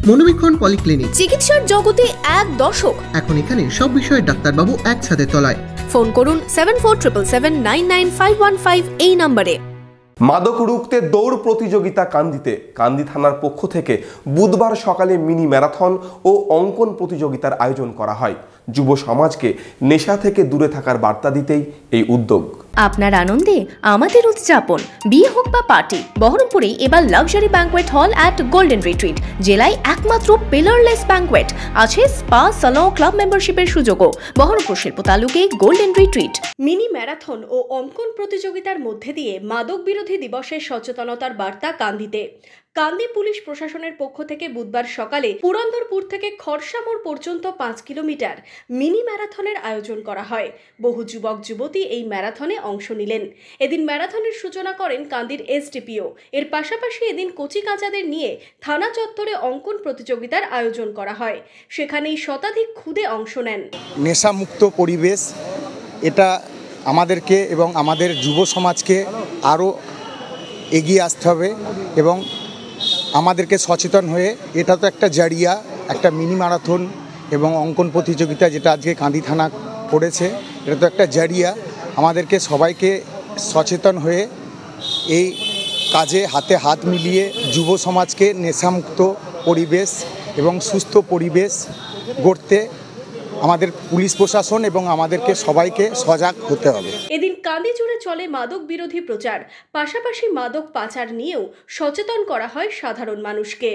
মনোবীক্ষণ polyclinic, চিকিৎসার জগতে এক দশক। এখন এখানে সব বিষয়ে ডাক্তারবাবু একসাথে তলায়। ফোন করুন 7477799515 এই নম্বরে। মাদক রুখতে দৌড় প্রতিযোগিতা কান্দিতে। কান্দি থানার পক্ষ থেকে বুধবার সকালে মিনি ম্যারাথন ও অঙ্কন প্রতিযোগিতার আয়োজন করা হয়। যুব সমাজকে নেশা থেকে দূরে থাকার বার্তা দিতেই এই উদ্যোগ। আপনার আনন্দে আমাদের উদযাপন। বিয়ে হোক বা পার্টি, বহরমপুরে এবার luxury banquet hall at golden retreat. জেলায় একমাত্র পিলারলেস ব্যাংকোয়েট, আছে স্পা, সালন, ক্লাব মেম্বারশিপের সুযোগও। বহরমপুর শিল্প তালুকে গোল্ডেন রিট্রিট। মিনি ম্যারাথন ও অঙ্কন প্রতিযোগিতার মধ্যে দিয়ে মাদক বিরোধী দিবসের সচেতনতার বার্তা কান্দিতে। কান্দি পুলিশ প্রশাসনের পক্ষ থেকে বুধবার সকালে পুরন্দরপুর থেকে খরসামোড় পর্যন্ত 5 কিলোমিটার মিনি ম্যারাথনের আয়োজন করা হয়। বহু যুবক যুবতী এই ম্যারাথনে অংশ নিলেন। এদিন ম্যারাথনের সূচনা করেন কান্দির এসডিপিও। এর পাশাপাশি এদিন কচি কাঁচাদের নিয়ে থানা চত্বরে অঙ্কন প্রতিযোগিতার আয়োজন করা হয়। সেখানেই শতাধিক খুদে অংশ নেন। নেশামুক্ত পরিবেশ, এটা আমাদেরকে এবং আমাদের যুব সমাজকে আরও এগিয়ে আসতে হবে এবং আমাদেরকে সচেতন হয়ে, এটা তো একটা জারিয়া, একটা মিনি ম্যারাথন এবং অঙ্কন প্রতিযোগিতা যেটা আজকে কান্দি থানা করেছে, এটা তো একটা জারিয়া। আমাদেরকে সবাইকে সচেতন হয়ে এই কাজে হাতে হাত মিলিয়ে যুব সমাজকে নেশামুক্ত পরিবেশ এবং সুস্থ পরিবেশ গড়তে আমাদের পুলিশ প্রশাসন এবং আমাদেরকে সবাইকে সজাগ হতে হবে। এদিন কান্দি জুড়ে চলে মাদক বিরোধী প্রচার, পাশাপাশি মাদক পাচার নিয়েও সচেতন করা হয় সাধারণ মানুষকে।